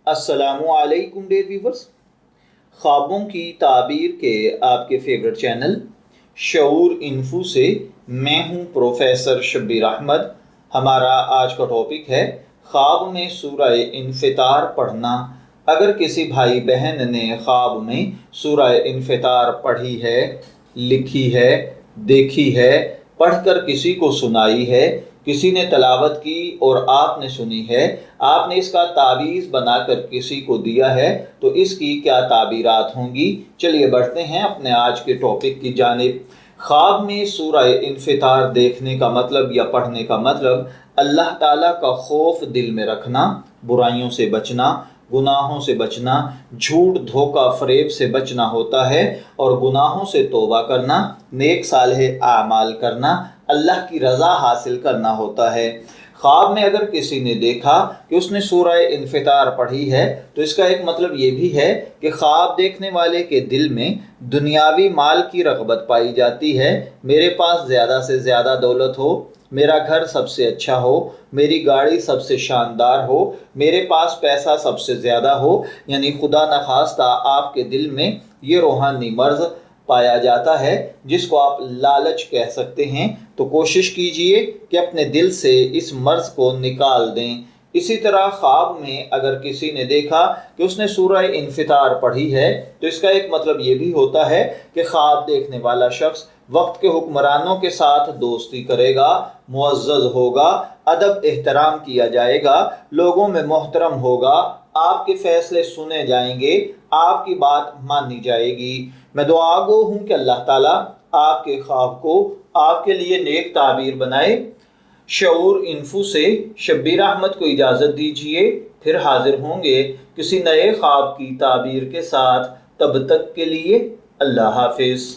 अस्सलामुअलैकुम dear viewers, ख्वाबों की ताबीर के आपके फेवरेट चैनल शऊर इन्फो से मैं हूं प्रोफेसर शब्बीर अहमद। हमारा आज का टॉपिक है ख्वाब में सूरह इन्फितार पढ़ना। अगर किसी भाई बहन ने ख्वाब में सूरह इन्फितार पढ़ी है, लिखी है, देखी है, पढ़कर किसी को सुनाई है, किसी ने तलावत की और आपने सुनी है, आपने इसका ताबीज़ बनाकर किसी को दिया है, तो इसकी क्या ताबीरात होंगी। चलिए बढ़ते हैं अपने आज के टॉपिक की जानिब। ख्वाब में सूरह इन्फितार देखने का मतलब या पढ़ने का मतलब अल्लाह ताला का खौफ दिल में रखना, बुराइयों से बचना, गुनाहों से बचना, झूठ धोखा फरेब से बचना होता है और गुनाहों से तौबा करना, नेक सालेह आमाल करना, अल्लाह की रज़ा हासिल करना होता है। ख्वाब में अगर किसी ने देखा कि उसने सूरह इन्फितार पढ़ी है, तो इसका एक मतलब ये भी है कि ख्वाब देखने वाले के दिल में दुनियावी माल की रग़बत पाई जाती है। मेरे पास ज़्यादा से ज़्यादा दौलत हो, मेरा घर सबसे अच्छा हो, मेरी गाड़ी सबसे शानदार हो, मेरे पास पैसा सबसे ज़्यादा हो, यानी खुदा न खास्ता आपके दिल में ये रूहानी मर्ज़ पाया जाता है जिसको आप लालच कह सकते हैं। तो कोशिश कीजिए कि अपने दिल से इस मर्ज़ को निकाल दें। इसी तरह ख्वाब में अगर किसी ने देखा कि उसने सूरह इन्फितार पढ़ी है, तो इसका एक मतलब ये भी होता है कि ख्वाब देखने वाला शख्स वक्त के हुक्मरानों के साथ दोस्ती करेगा, मुअज़्ज़ज़ होगा, अदब एहतराम किया जाएगा, लोगों में मोहतरम होगा, आपके फैसले सुने जाएंगे, आपकी बात मानी जाएगी। मैं दुआगो हूँ कि अल्लाह ताला आपके ख्वाब को आपके लिए नेक ताबीर बनाए। शऊर इन्फो से शब्बीर अहमद को इजाज़त दीजिए, फिर हाजिर होंगे किसी नए ख्वाब की ताबीर के साथ। तब तक के लिए अल्लाह हाफिज़।